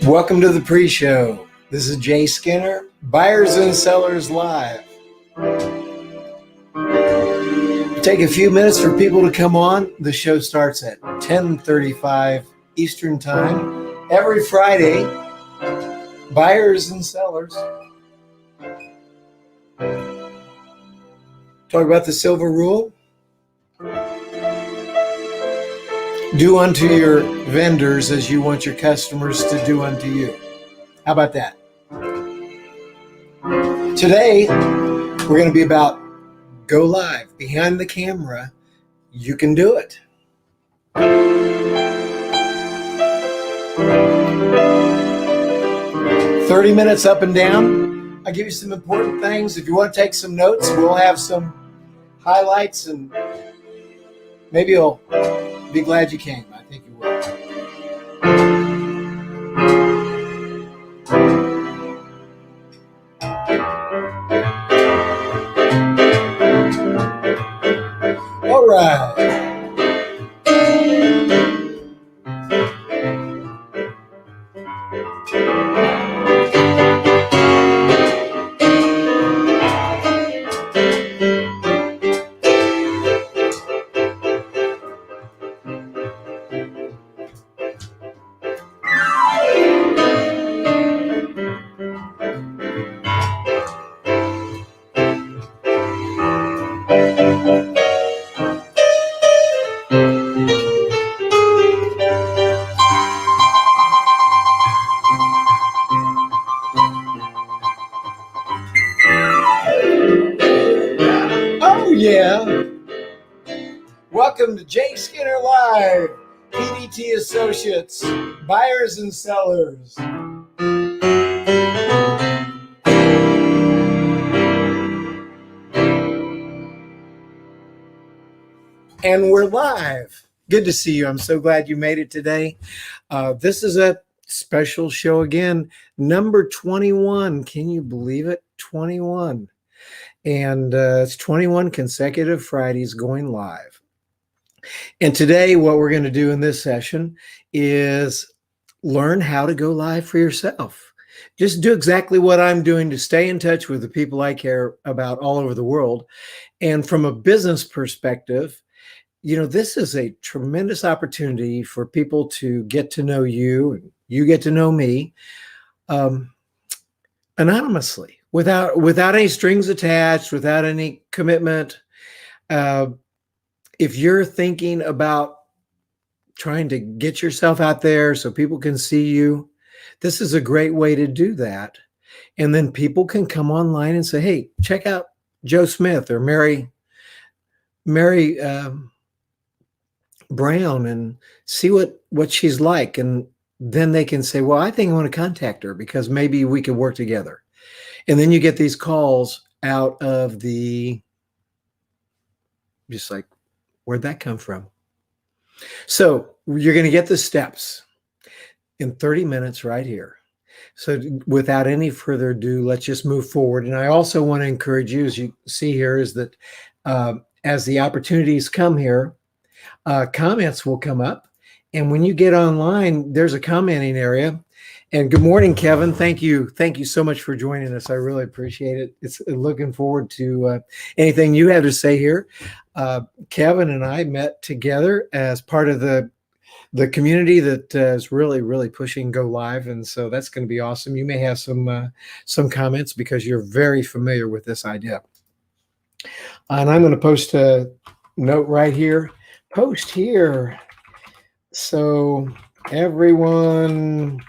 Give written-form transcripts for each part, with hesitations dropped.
Welcome to the pre-show. This is Jay Skinner, Buyers and Sellers Live. Take a few minutes for people to come on. The show starts at 10:35 Eastern Time every Friday. Buyers and sellers. Talk about the silver rule. Do unto your vendors as you want your customers to do unto you. How about that? Today, we're going to be about go live. Behind the camera, you can do it. 30 minutes up and down. I'll give you some important things. If you want to take some notes, we'll have some highlights, and maybe you'll be glad you came. I think you will. All right. Yeah. Welcome to Jay Skinner Live, PDT Associates, Buyers and Sellers. And we're live. Good to see you. I'm so glad you made it today. This is a special show again, number 21. Can you believe it? 21. And it's 21 consecutive Fridays going live. And today, what we're going to do in this session is learn how to go live for yourself. Just do exactly what I'm doing to stay in touch with the people I care about all over the world. And from a business perspective, you know, this is a tremendous opportunity for people to get to know you, and you get to know me anonymously, without any strings attached, without any commitment. If you're thinking about trying to get yourself out there so people can see you, this is a great way to do that. And then people can come online and say, hey, check out Joe Smith or Mary Brown and see what she's like. And then they can say, well, I think I want to contact her because maybe we could work together. And then you get these calls out of just like, where'd that come from? So you're going to get the steps in 30 minutes right here. So without any further ado, let's just move forward. And I also want to encourage you, as you see here, is that as the opportunities come here, comments will come up. And when you get online, there's a commenting area. And good morning, Kevin. Thank you. Thank you so much for joining us. I really appreciate it. It's looking forward to anything you have to say here. Kevin and I met together as part of the community that is really, really pushing Go Live. And so that's going to be awesome. You may have some comments because you're very familiar with this idea. And I'm going to post a note right here. Post here so everyone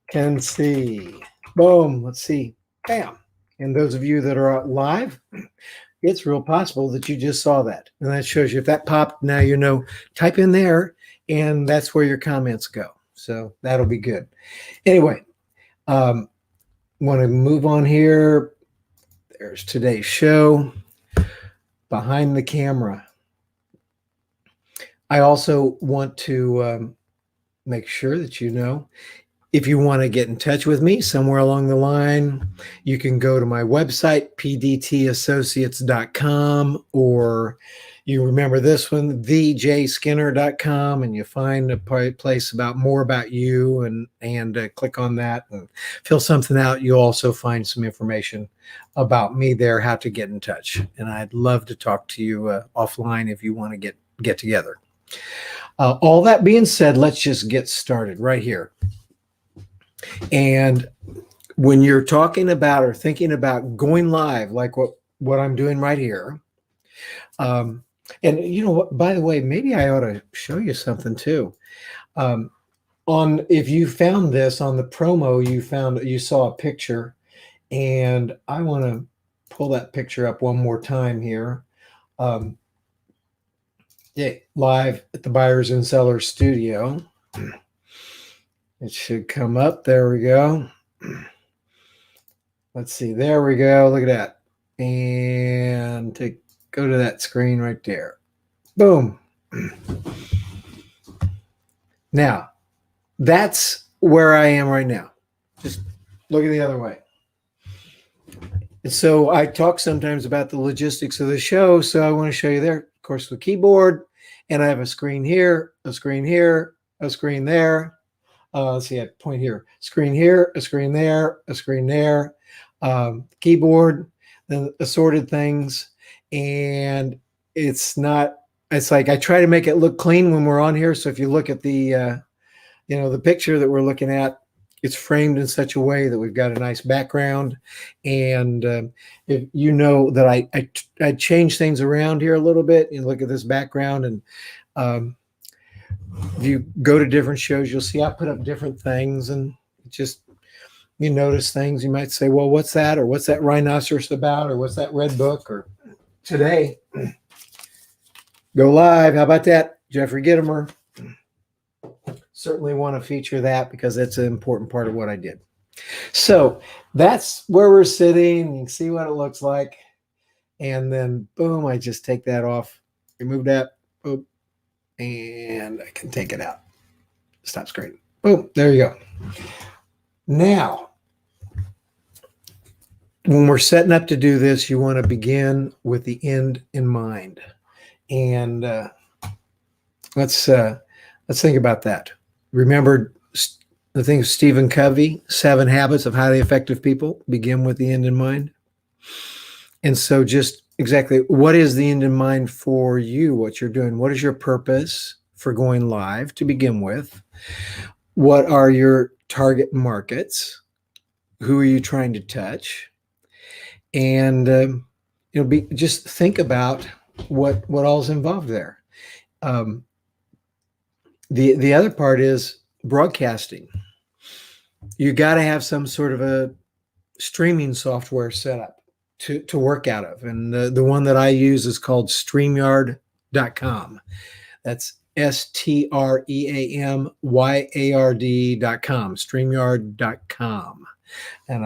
can see. Boom. Let's see. Bam. And those of you that are live, it's real possible that you just saw that. And that shows you if that popped, now you know, type in there and that's where your comments go. So that'll be good. Anyway, want to move on here. There's today's show. Behind the camera. I also want to make sure that you know If you want to get in touch with me somewhere along the line, you can go to my website, pdtassociates.com, or you remember this one, thejskinner.com, and you find a place about more about you, and click on that and fill something out. You'll also find some information about me there, how to get in touch. And I'd love to talk to you offline if you want to get together. All that being said, let's just get started right here. And when you're talking about or thinking about going live, like what I'm doing right here, and you know what, by the way, maybe I ought to show you something too. If you found this on the promo, you saw a picture, and I want to pull that picture up one more time here. Yeah, live at the Buyers and Sellers Studio. It should come up. There we go. Let's see. There we go. Look at that. And go to that screen right there. Boom. Now, that's where I am right now. Just look at the other way. So I talk sometimes about the logistics of the show. So I want to show you there, of course, the keyboard. And I have a screen here, a screen here, a screen there. Let's see, I point here, screen here, a screen there, a screen there, keyboard, then assorted things. And it's like I try to make it look clean when we're on here. So if you look at the picture that we're looking at, it's framed in such a way that we've got a nice background. And if you know that I change things around here a little bit, and look at this background, and if you go to different shows, you'll see I put up different things, and just you notice things. You might say, well, what's that? Or what's that rhinoceros about? Or what's that red book? Or today, go live. How about that? Jeffrey Gittimer. Certainly want to feature that because it's an important part of what I did. So that's where we're sitting. You can see what it looks like. And then, boom, I just take that off, remove that, boom, and I can take it out. Stop screen. Boom, there you go. Now, when we're setting up to do this, you want to begin with the end in mind. And let's think about that. Remember the thing of Stephen Covey, 7 Habits of Highly Effective People, begin with the end in mind. And so just exactly what is the end in mind for you, what you're doing? What is your purpose for going live to begin with? What are your target markets? Who are you trying to touch? And just think about what all's involved there. The other part is broadcasting. You got to have some sort of a streaming software set up to work out of. And the one that I use is called StreamYard.com. That's StreamYard.com, StreamYard.com. And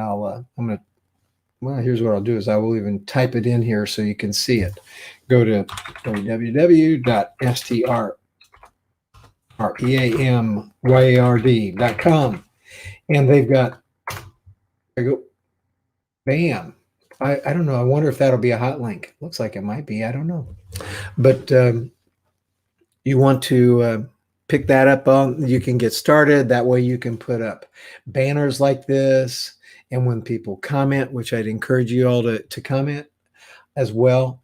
here's what I'll do is I will even type it in here so you can see it. Go to www.StreamYard.com. And they've got, there you go, bam. I don't know. I wonder if that'll be a hot link. Looks like it might be. I don't know. But you want to pick that up on, you can get started. That way you can put up banners like this. And when people comment, which I'd encourage you all to comment as well,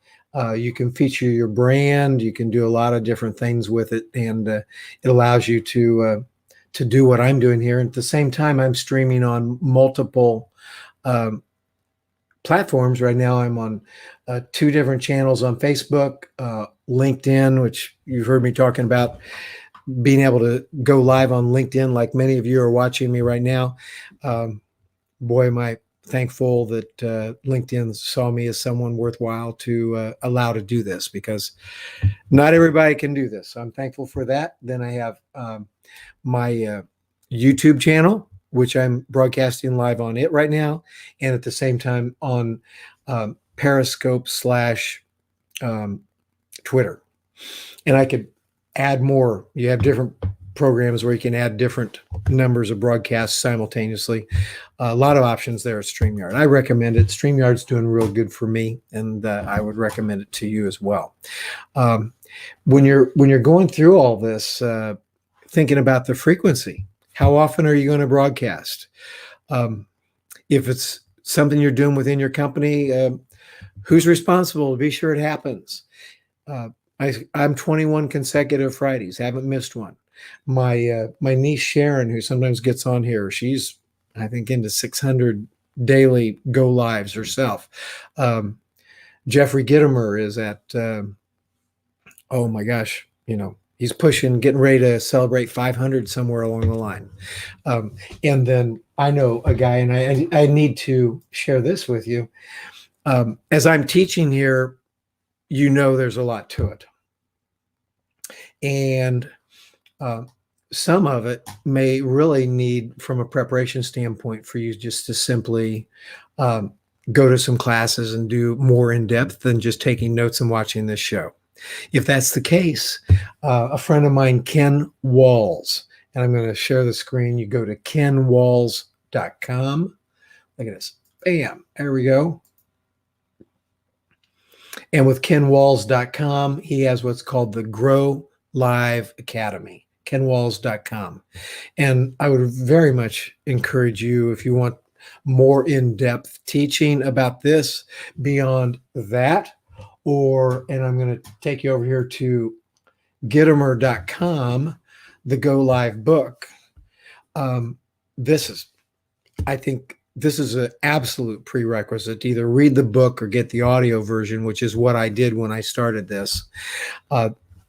you can feature your brand. You can do a lot of different things with it. And it allows you to do what I'm doing here. And at the same time, I'm streaming on multiple platforms. Right now, I'm on 2 different channels on Facebook, LinkedIn, which you've heard me talking about, being able to go live on LinkedIn, like many of you are watching me right now. Boy, am I thankful that LinkedIn saw me as someone worthwhile to allow to do this, because not everybody can do this. So I'm thankful for that. Then I have my YouTube channel, which I'm broadcasting live on it right now, and at the same time on Periscope / Twitter. And I could add more. You have different programs where you can add different numbers of broadcasts simultaneously. A lot of options there at StreamYard. I recommend it. StreamYard's doing real good for me, and I would recommend it to you as well. When you're going through all this, thinking about the frequency, how often are you going to broadcast? If it's something you're doing within your company, who's responsible to be sure it happens? I'm 21 consecutive Fridays, haven't missed one. My niece Sharon, who sometimes gets on here, she's I think into 600 daily go lives herself. Jeffrey Gittimer is at oh my gosh, he's getting ready to celebrate 500 somewhere along the line. And then I know a guy, and I need to share this with you. As I'm teaching here, there's a lot to it. And some of it may really need, from a preparation standpoint, for you just to simply go to some classes and do more in depth than just taking notes and watching this show. If that's the case, a friend of mine, Ken Walls, and I'm going to share the screen. You go to kenwalls.com. Look at this. Bam. There we go. And with kenwalls.com, he has what's called the Grow Live Academy, kenwalls.com. And I would very much encourage you, if you want more in-depth teaching about this beyond that, and I'm going to take you over here to Gittimer.com, the Go Live book. I think this is an absolute prerequisite to either read the book or get the audio version, which is what I did when I started this.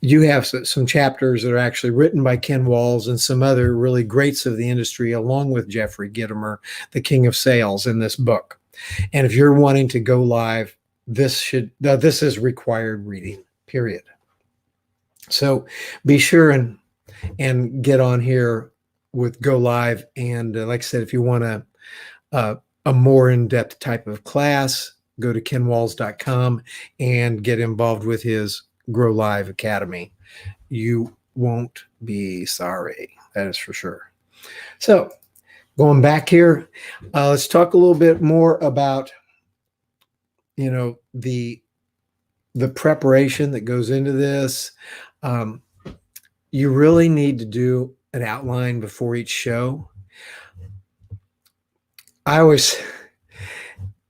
You have some chapters that are actually written by Ken Walls and some other really greats of the industry, along with Jeffrey Gittimer, the king of sales, in this book. And if you're wanting to go live, this is required reading, period. So be sure and get on here with Go Live. And like I said, if you want a more in-depth type of class, go to kenwalls.com and get involved with his Grow Live Academy. You won't be sorry. That is for sure. So going back here, let's talk a little bit more about the preparation that goes into this. You really need to do an outline before each show. I've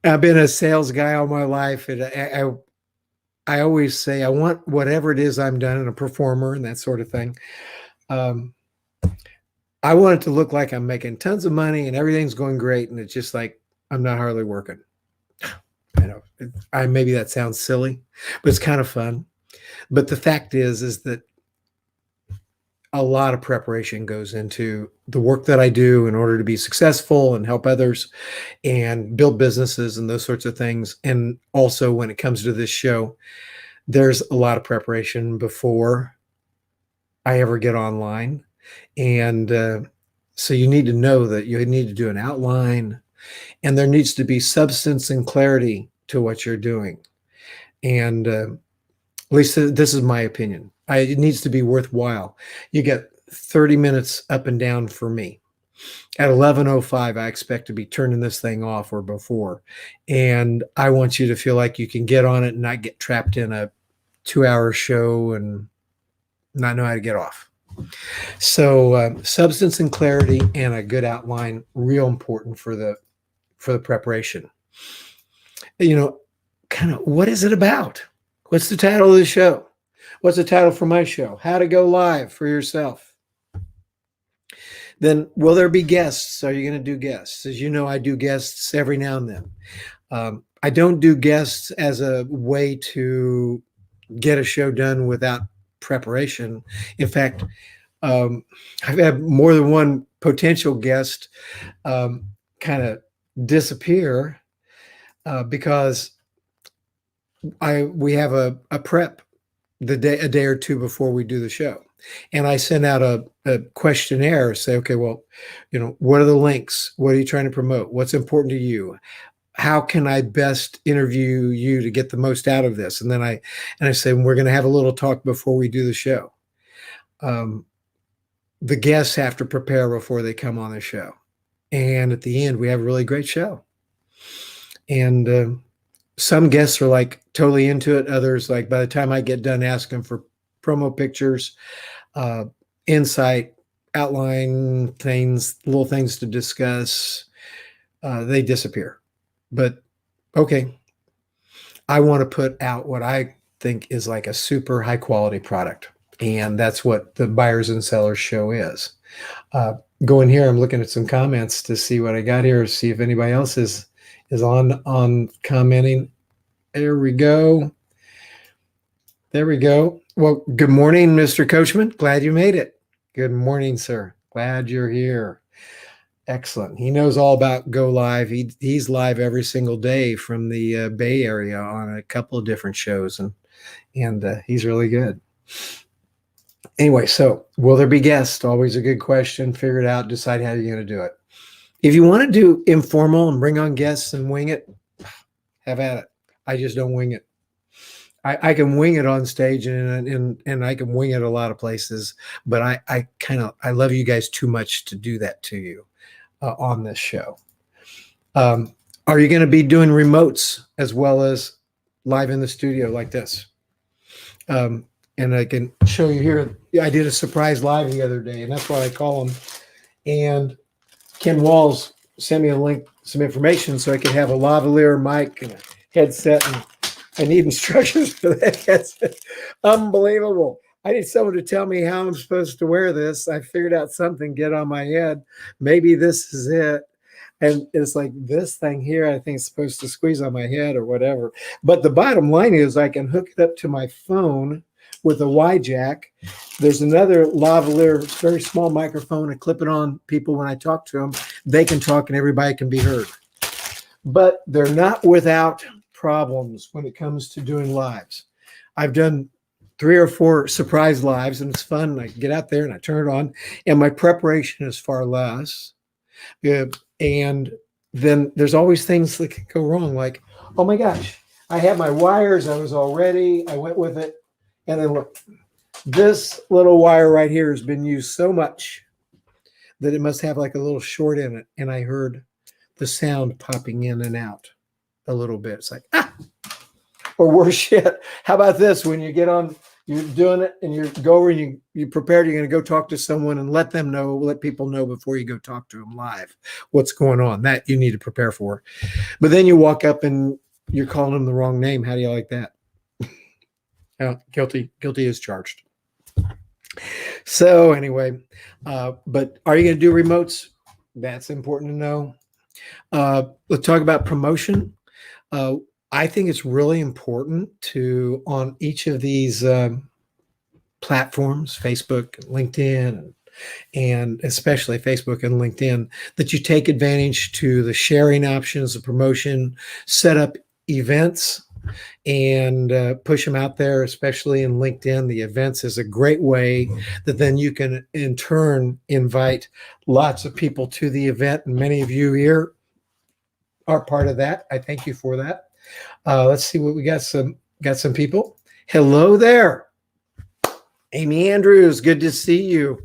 been a sales guy all my life, and I always say I want whatever it is I'm done, and a performer and that sort of thing. I want it to look like I'm making tons of money and everything's going great, and it's just like I'm not hardly working. I know maybe that sounds silly, but it's kind of fun. But the fact is that a lot of preparation goes into the work that I do in order to be successful and help others and build businesses and those sorts of things. And also when it comes to this show, there's a lot of preparation before I ever get online. And so you need to know that you need to do an outline, and there needs to be substance and clarity to what you're doing. And at least this is my opinion. It needs to be worthwhile. You get 30 minutes up and down for me. At 11:05, I expect to be turning this thing off or before. And I want you to feel like you can get on it and not get trapped in a 2-hour show and not know how to get off. So substance and clarity and a good outline, real important for the preparation. Kind of what is it about? What's the title of the show? What's the title for my show? How to go live for yourself. Then will there be guests? Are you going to do guests? As you know, I do guests every now and then. I don't do guests as a way to get a show done without preparation. In fact, I've had more than one potential guest kind of disappear because we have a prep a day or two before we do the show. And I send out a questionnaire, say, okay, well, what are the links? What are you trying to promote? What's important to you? How can I best interview you to get the most out of this? And then I say, we're going to have a little talk before we do the show. the guests have to prepare before they come on the show. And at the end, we have a really great show. And some guests are like totally into it. Others, like by the time I get done asking for promo pictures, insight, outline things, little things to discuss, they disappear. But okay, I want to put out what I think is like a super high quality product. And that's what the Buyers and Sellers Show is. Going here, I'm looking at some comments to see what I got here, see if anybody else is on commenting. There we go. There we go. Well, good morning, Mr. Coachman. Glad you made it. Good morning, sir. Glad you're here. Excellent. He knows all about Go Live. He's live every single day from the Bay Area on a couple of different shows, and he's really good. Anyway, so will there be guests? Always a good question. Figure it out. Decide how you're going to do it. If you want to do informal and bring on guests and wing it, have at it. I just don't wing it. I can wing it on stage and I can wing it a lot of places, but I love you guys too much to do that to you on this show. Are you going to be doing remotes as well as live in the studio like this? And I can show you here. I did a surprise live the other day, and that's what I call them. And Ken Walls sent me a link, some information, so I could have a lavalier mic and a headset, and I need instructions for that headset. Unbelievable. I need someone to tell me how I'm supposed to wear this. I figured out something, get on my head. Maybe this is it. And it's like this thing here, I think is supposed to squeeze on my head or whatever. But the bottom line is I can hook it up to my phone with a Y jack. There's another lavalier, very small microphone. I clip it on people when I talk to them. They can talk and everybody can be heard. But they're not without problems when it comes to doing lives. I've done 3 or 4 surprise lives, and it's fun. I get out there and I turn it on, and my preparation is far less. And then there's always things that can go wrong. Like, oh my gosh, I had my wires. I was all ready. I went with it. And then look, this little wire right here has been used so much that it must have like a little short in it. And I heard the sound popping in and out a little bit. It's like, or worse yet, how about this? When you get on, you're doing it and you prepared, you're going to go talk to someone and let people know before you go talk to them live what's going on. That you need to prepare for. But then you walk up and you're calling them the wrong name. How do you like that? Guilty as charged. So anyway, but are you going to do remotes? That's important to know. Let's talk about promotion. I think it's really important to, on each of these platforms, Facebook, LinkedIn, and especially Facebook and LinkedIn, that you take advantage to the sharing options, the promotion, set up events, and push them out there, especially in LinkedIn. The events is a great way that then you can in turn invite lots of people to the event. And many of you here are part of that. I thank you for that. Let's see what we got. Got some people. Hello there. Amy Andrews, good to see you.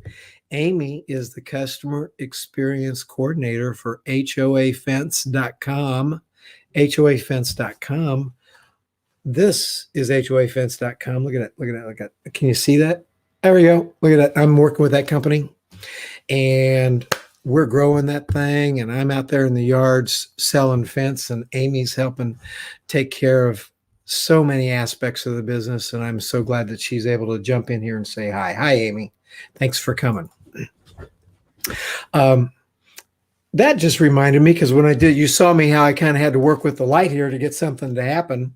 Amy is the customer experience coordinator for HOAfence.com. HOAfence.com. This is HOAfence.com. Look at that. Can you see that? There we go. Look at that. I'm working with that company, and we're growing that thing. And I'm out there in the yards selling fence, and Amy's helping take care of so many aspects of the business. And I'm so glad that she's able to jump in here and say hi. Hi, Amy. Thanks for coming. That just reminded me, because when I did, you saw me how I kind of had to work with the light here to get something to happen.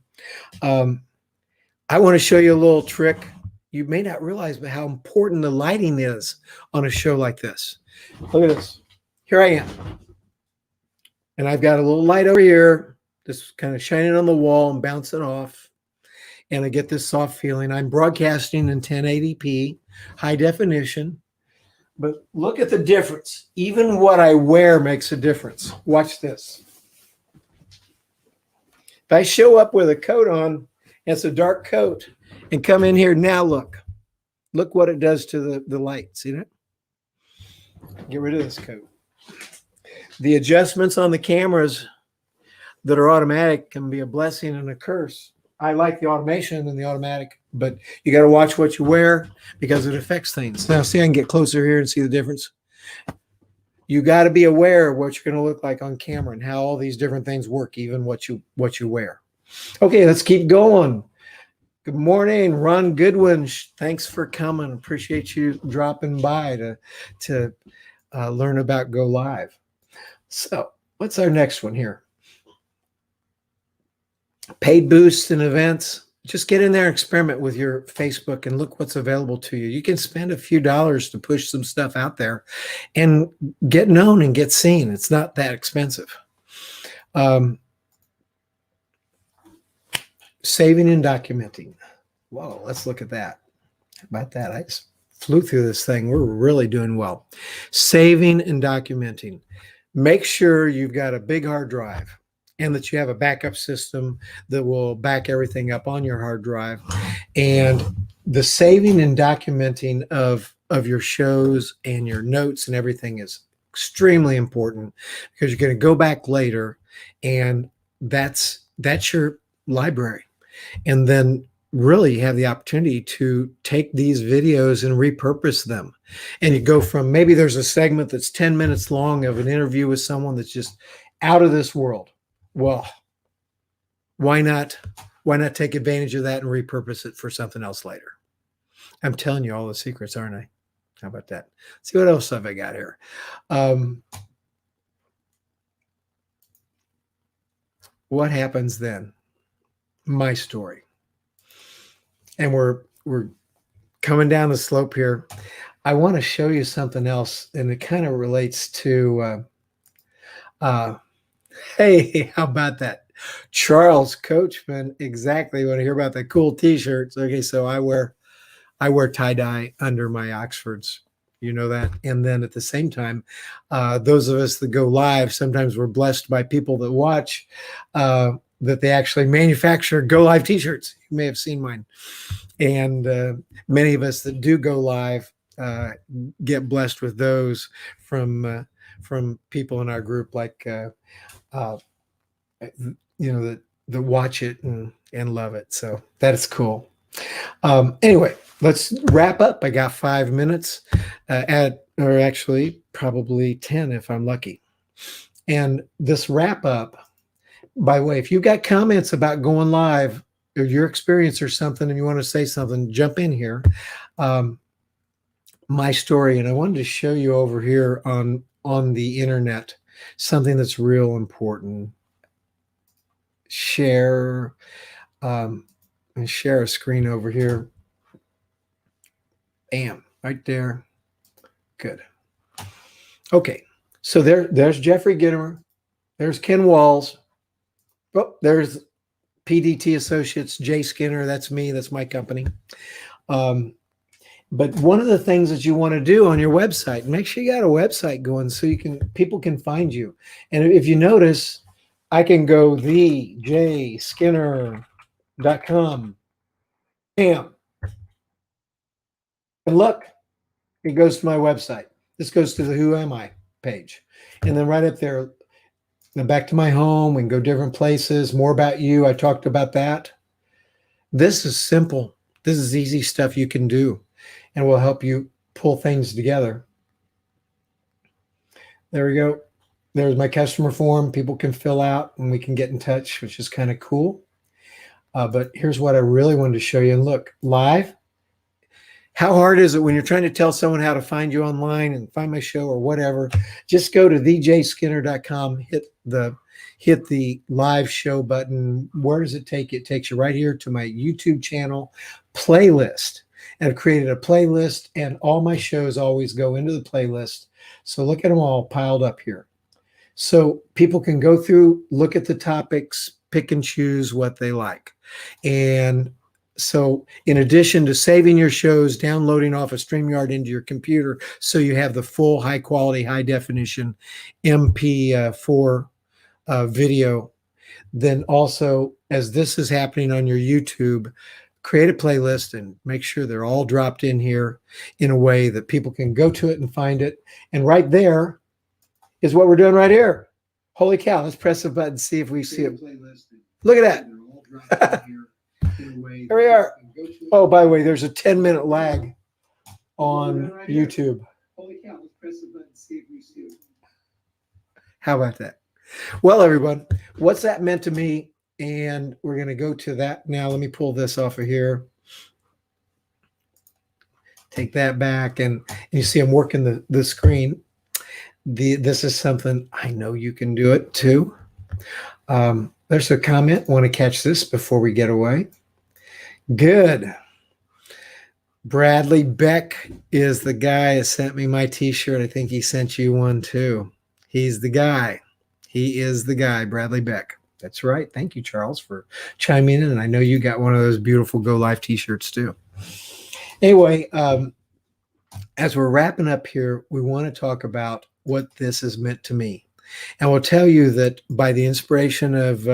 I want to show you a little trick. You may not realize but how important the lighting is on a show like this. Look at this. Here I am. And I've got a little light over here, just kind of shining on the wall and bouncing off. And I get this soft feeling. I'm broadcasting in 1080p, high definition. But look at the difference. Even what I wear makes a difference. Watch this. If I show up with a coat on, and it's a dark coat, and come in here now, look what it does to the light. See that? Get rid of this coat. The adjustments on the cameras that are automatic can be a blessing and a curse. I like the automation and the automatic, but you got to watch what you wear because it affects things. Now, see, I can get closer here and see the difference. You got to be aware of what you're going to look like on camera and how all these different things work, even what you wear. Okay, let's keep going. Good morning, Ron Goodwin. Thanks for coming. Appreciate you dropping by to learn about Go Live. So, what's our next one here? Paid boosts and events. Just get in there and experiment with your Facebook and look what's available to you. You can spend a few dollars to push some stuff out there and get known and get seen. It's not that expensive. Saving and documenting. Whoa, let's look at that. How about that? I just flew through this thing. We're really doing well. Saving and documenting. Make sure you've got a big hard drive and that you have a backup system that will back everything up on your hard drive. And the saving and documenting of your shows and your notes and everything is extremely important because you're going to go back later and that's your library. And then really have the opportunity to take these videos and repurpose them. And you go from, maybe there's a segment that's 10 minutes long of an interview with someone that's just out of this world. Well, why not take advantage of that and repurpose it for something else later? I'm telling you all the secrets, aren't I? How about that? Let's see what else have I got here. What happens then? My story. And we're coming down the slope here. I want to show you something else, and it kind of relates to hey, how about that? Charles Coachman, exactly. Want to hear about the cool t-shirts? Okay, so I wear tie-dye under my Oxfords. You know that. And then at the same time, those of us that go live, sometimes we're blessed by people that watch that they actually manufacture Go Live t-shirts. You may have seen mine. And many of us that do go live get blessed with those from people in our group, like that watch it and love it. So that is cool. Anyway, let's wrap up. I got 5 minutes or actually probably 10 if I'm lucky. And this wrap up, by the way, if you've got comments about going live or your experience or something and you want to say something, jump in here. My story, and I wanted to show you over here on the internet something that's real important. Share and share a screen over here. Bam, right there. Good. Okay, so there's Jeffrey Gittimer. There's Ken Walls. Oh, there's PDT Associates, Jay Skinner. That's me. That's my company. But one of the things that you want to do on your website, make sure you got a website going so people can find you. And if you notice, I can go thejayskinner.com. Bam. And look, it goes to my website. This goes to the Who Am I page. And then right up there, then back to my home and go different places. More about you. I talked about that. This is simple. This is easy stuff you can do and will help you pull things together. There we go. There's my customer form. People can fill out and we can get in touch, which is kind of cool. But here's what I really wanted to show you. And look, live. How hard is it when you're trying to tell someone how to find you online and find my show or whatever? Just go to thejayskinner.com, hit the live show button. Where does it take you? It takes you right here to my YouTube channel playlist. And I've created a playlist, and all my shows always go into the playlist. So look at them all piled up here. So people can go through, look at the topics, pick and choose what they like. And so in addition to saving your shows, downloading off of StreamYard into your computer so you have the full high quality, high definition MP4 video, then also as this is happening on your YouTube, create a playlist and make sure they're all dropped in here in a way that people can go to it and find it. And right there is what we're doing right here. Holy cow. Let's press the button, see if we see it. Look at that. Here we are. Oh, by the way, there's a 10-minute lag on YouTube. Holy cow. Let's press the button, see if we see it. How about that? Well, everyone, what's that meant to me? And we're going to go to that now. Let me pull this off of here. Take that back. And you see I'm working the screen. This is something I know you can do it too. There's a comment. Want to catch this before we get away? Good. Bradley Beck is the guy that sent me my t-shirt. I think he sent you one too. He's the guy. He is the guy, Bradley Beck. That's right. Thank you, Charles, for chiming in. And I know you got one of those beautiful Go Live t-shirts too. Anyway, as we're wrapping up here, we want to talk about what this has meant to me. And we'll tell you that by the inspiration of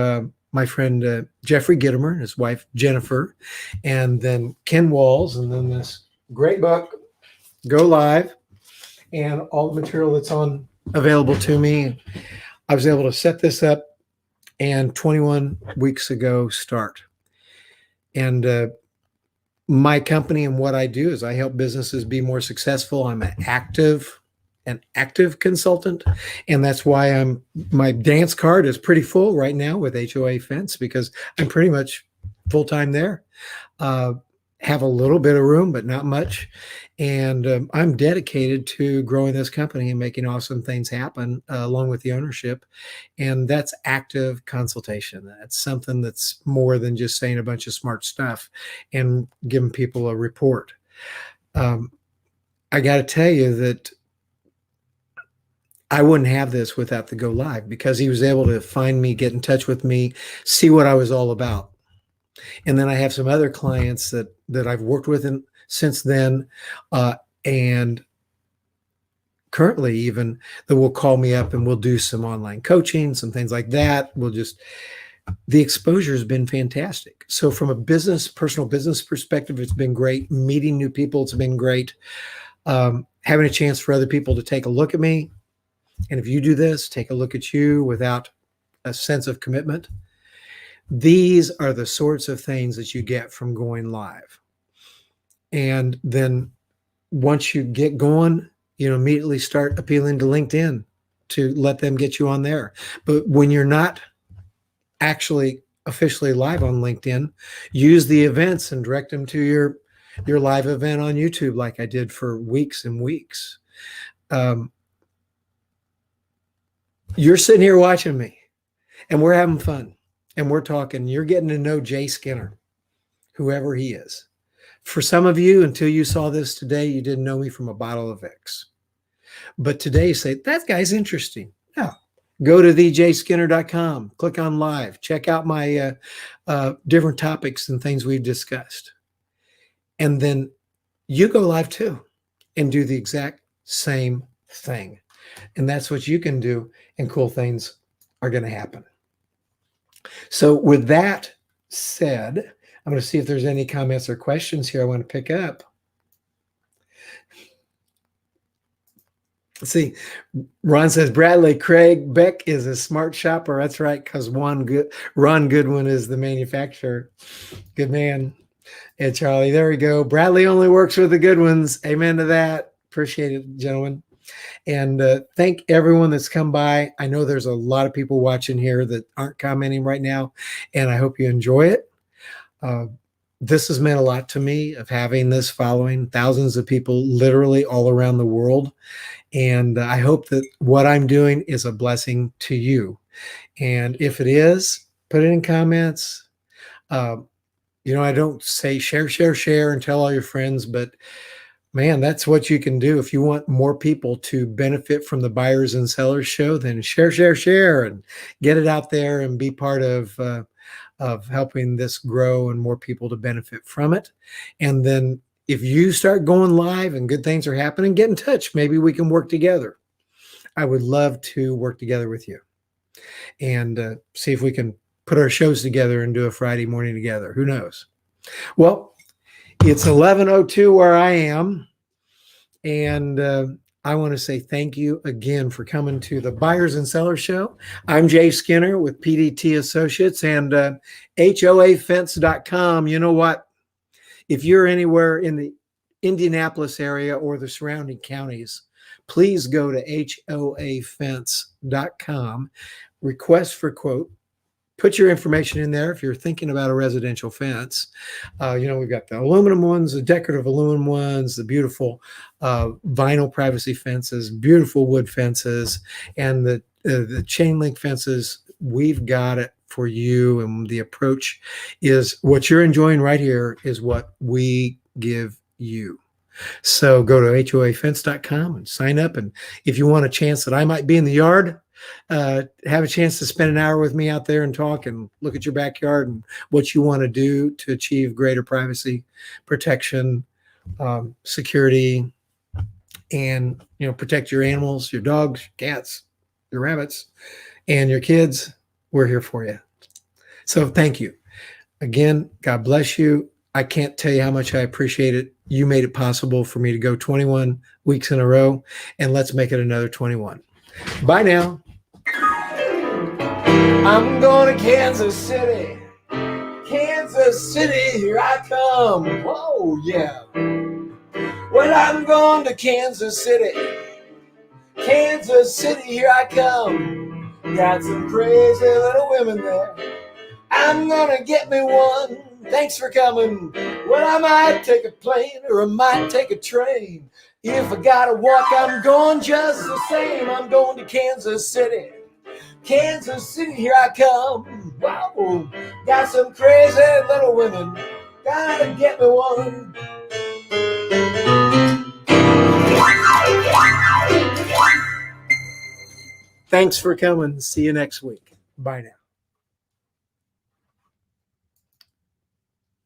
my friend Jeffrey Gittimer and his wife Jennifer, and then Ken Walls, and then this great book, Go Live, and all the material that's available to me, I was able to set this up and 21 weeks ago start. And my company and what I do is I help businesses be more successful. I'm an active consultant, and that's why my dance card is pretty full right now with HOA Fence, because I'm pretty much full-time there. Have a little bit of room, but not much. And I'm dedicated to growing this company and making awesome things happen along with the ownership. And that's active consultation. That's something that's more than just saying a bunch of smart stuff and giving people a report. I got to tell you that I wouldn't have this without the Go Live, because he was able to find me, get in touch with me, see what I was all about. And then I have some other clients that I've worked with since then, and currently even, that will call me up and we'll do some online coaching, some things like that. The exposure has been fantastic. So from a personal business perspective, it's been great. Meeting new people, it's been great. Having a chance for other people to take a look at me. And if you do this, take a look at you without a sense of commitment. These are the sorts of things that you get from going live. And then once you get going, immediately start appealing to LinkedIn to let them get you on there. But when you're not actually officially live on LinkedIn, use the events and direct them to your live event on YouTube, like I did for weeks and weeks. You're sitting here watching me, and we're having fun, and we're talking. You're getting to know Jay Skinner, whoever he is. For some of you, until you saw this today, you didn't know me from a bottle of Vicks. But today you say, that guy's interesting. Yeah. Go to thejayskinner.com, click on live, check out my different topics and things we've discussed. And then you go live too and do the exact same thing. And that's what you can do, and cool things are going to happen. So with that said, I'm going to see if there's any comments or questions here I want to pick up. Let's see. Ron says, Bradley Craig Beck is a smart shopper. That's right, because Ron Goodwin is the manufacturer. Good man. Yeah, Charlie, there we go. Bradley only works with the good ones. Amen to that. Appreciate it, gentlemen. And thank everyone that's come by. I know there's a lot of people watching here that aren't commenting right now, and I hope you enjoy it. This has meant a lot to me, of having this following, thousands of people literally all around the world. And I hope that what I'm doing is a blessing to you. And if it is, put it in comments. I don't say share and tell all your friends, but man, that's what you can do. If you want more people to benefit from the Buyers and Sellers Show, then share, and get it out there and be part of helping this grow and more people to benefit from it. And then if you start going live and good things are happening, get in touch. Maybe we can work together. I would love to work together with you and see if we can put our shows together and do a Friday morning together. Who knows? Well, it's 11:02 where I am, and I want to say thank you again for coming to the Buyers and Sellers Show. I'm Jay Skinner with PDT Associates and HOAfence.com. You know what? If you're anywhere in the Indianapolis area or the surrounding counties, please go to HOAfence.com, request for quote. Put your information in there if you're thinking about a residential fence. We've got the aluminum ones, the decorative aluminum ones, the beautiful vinyl privacy fences, beautiful wood fences, and the chain link fences. We've got it for you. And the approach is what you're enjoying right here is what we give you. So go to HOAfence.com and sign up. And if you want a chance that I might be in the yard, have a chance to spend an hour with me out there and talk and look at your backyard and what you want to do to achieve greater privacy, protection, security, and protect your animals, your dogs, your cats, your rabbits, and your kids. We're here for you. So thank you again. God bless you. I can't tell you how much I appreciate it. You made it possible for me to go 21 weeks in a row, and let's make it another 21. Bye now. I'm going to Kansas City. Kansas City, here I come. Whoa, yeah. Well, I'm going to Kansas City. Kansas City, here I come. Got some crazy little women there. I'm gonna get me one. Thanks for coming. Well, I might take a plane or I might take a train. If I gotta walk, I'm going just the same. I'm going to Kansas City. Kansas City, here I come. Wow, got some crazy little women. Gotta get me one. Thanks for coming. See you next week. Bye now.